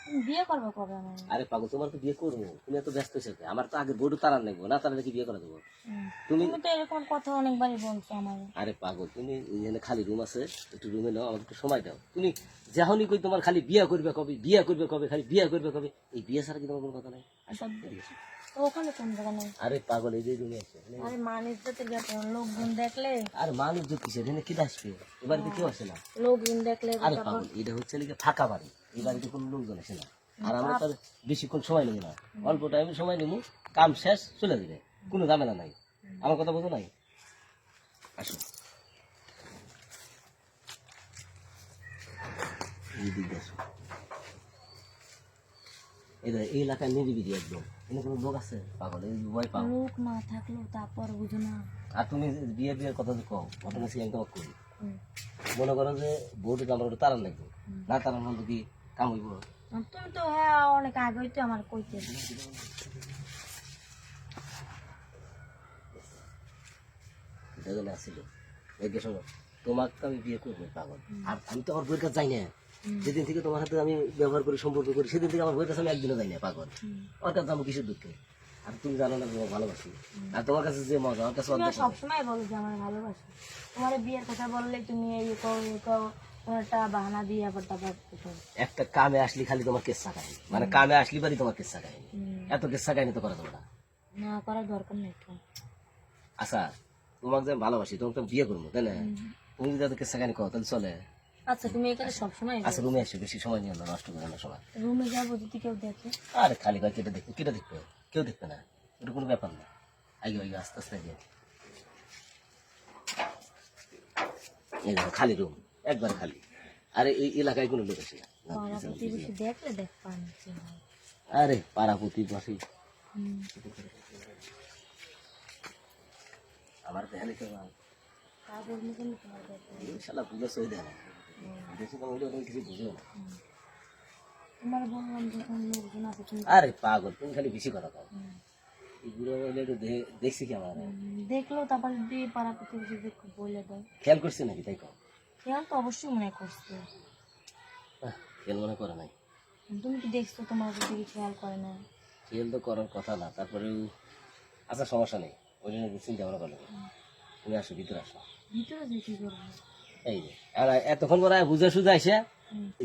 তুমি বিয়ে করবে কবে আমার? আরে পাগল, তোমার তো বিয়ে করবো, তুমি এত ব্যস্ত হয়েছে আমার তো আগে বড় তারা নেবো না, তারা কি বিয়ে করে দেবো তুমি? তুমি তো এরকম কথা অনেকবারই বলছো আমার। আরে পাগল, তুমি এখানে খালি রুম আছে, একটু রুমে নাও, আমাকে একটু সময় দাও। তুমি যখনই কই তোমার খালি বিয়ে করবে কবে, বিয়ে করবে কবে, খালি বিয়ে করবে কবে, এই বিয়ে ছাড়া কি তোমার কোনো কথা নাই? সব তো ওখানে কোন জায়গা নেই। আরে পাগল, এই যে রুমে আছে। আরে মান ইজ্জতের ব্যাপার, লোকজন দেখলে। আর মানুষ যে কিসের এখানে কি আসবে, এ বাড়িতে কেউ আসে না। লোকজন দেখলে আরে পাগল, এটা হচ্ছে লিখে ফাঁকা বাড়ি, এই বাড়িতে কোনো লোকজন আসে না। আর আমরা তো বেশিক্ষণ সময় নেবো না, অল্প টাইমে সময় নেবো, কাম শেষ চলে যাবে, কোনো ঝামেলা নাই। আমার কথা বোঝো নাই? আসো এই দিক দিয়ে আসো। এই এলাকায় নিরিবিলি একদম, এখানে কোনো লোক আছে পাগল, এই ভয় পাও। লোক না থাকলেও তারপর বুঝো না। আর তুমি বিয়ের কথা যে কও, ঘটনা সে একদম করি। মনে করো যে বউটিকে আমার ওটা তারান লাগবে, না তারান মধ্যে কি কাম হইব? তুমি তো হ্যাঁ অনেক আগে হইতে আমার কইতে। এটা যেন আসছিল দেখে শোনো, তোমাকে তো আমি বিয়ে করবো পাগল। আর আমি তো আমার বইয়ের কাছে যাই না, যেদিন থেকে তোমার সাথে আমি ব্যবহার করি, সম্পর্ক করি, সেদিন থেকে আমার বইয়ের কাছে আমি একদিনও যাই না পাগল। আমার কাছে আমি কিসের দুঃখে? আর তুমি জানো না তোমার ভালোবাসি, আর তোমার কাছে যে মজা আমার কাছে তুমি অর্ধেক মজা। সবসময় বলো যে আমার ভালোবাসো। তোমার বিয়ের কথা বললে তুমি এই কও এই কও, একটা বাহানা দিয়ে আবার তারপর একটা কামে আসলি খালি তোমার কেসা কাহিনী, মানে কামে আসলি বাড়ি তোমার কেসা কাহিনী, এত কেসা কাহিনী তো করা যাবে না। না করার দরকার নেই তো। আচ্ছা, তোমাকে যে আমি ভালোবাসি, তোমাকে তো আমি বিয়ে করবো, তাই না? তুমি যদি এত কেসা কাহিনী কও তাহলে চলে? আচ্ছা তুমি এখানে সবসময় আচ্ছা রুমে এসে বেশি সময় নিয়ে না, নষ্ট করে না সময়। রুমে যাবো যদি কেউ দেখে। আরে খালি কয় কেটে দেখবে, কেটে দেখবে, কেউ দেখবে না, এটা কোনো ব্যাপার না। আগে আগে আস্তে আস্তে আগে, এই দেখো খালি রুম, একবার খালি। আরে এই এলাকায় কোনো লোক আসে না। পাড়া প্রতিবেশী দেখলে দেখ পানি কি হয়। আরে পাড়া প্রতিবেশী আমার দেখালে কেউ না। কাজের মতন তোমার দেখে। এই শালা বুঝে সই দেয় না, বেশি তো ওইটা ওই কিছু বুঝেও না। তোমার বললাম যখন লোকজন আছে তুমি আরে পাগল, তুমি খালি বেশি কথা কও। এই বুড়ো হইলে একটু দেখছি কি আমার, দেখলেও তারপর যদি পাড়া প্রতিবেশী দেখো বলে দেয়। খেয়াল করছি নাকি তাই কও? খেয়াল তো অবশ্যই মনে করছে। খেয়াল মনে করে নাই? তুমি কি দেখছো তোমার যদি খেয়াল করে না? খেয়াল তো করার কথা না, তারপরে আচ্ছা সমস্যা নেই, ওই জন্য চিন্তা ভাবনা করলে তুমি আসো, ভিতরে আসো। ভিতরে যে কি করবো? এই যে আর এতক্ষণ পরে বুঝে সুঝে আসে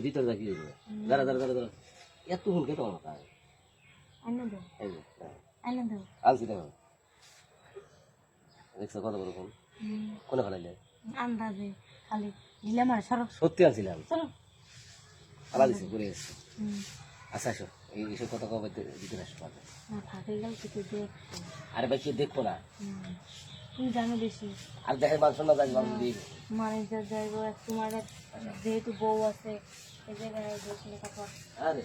ভিতরে যা কি হইব, দাঁড়া দাঁড়া দাঁড়া দাঁড়া, এতক্ষণ কে তোমার কথা? আইনা দাও, এই যে আইনা দাও। আলসি দেখো, দেখছো কত বড় ফোন, কোনে ফেলাইলে? আন্দাজে খালি দিলাম আর সরো সত্যি আনছিলাম, সরো। আলা দিছি ঘুরে এসছি। আচ্ছা আসো, এইসব কথা কবে ভিতরে আসো। না থাকে গেল কিছু দেখছো। আরে ভাই কেউ দেখবো না, তুমি জানো বেশি। আর দেখে মানুষ না যাই মানুষ দিয়ে ম্যানেজার যাইবো তোমার যেহেতু বউ আছে এই জায়গায় বসে কথা। আরে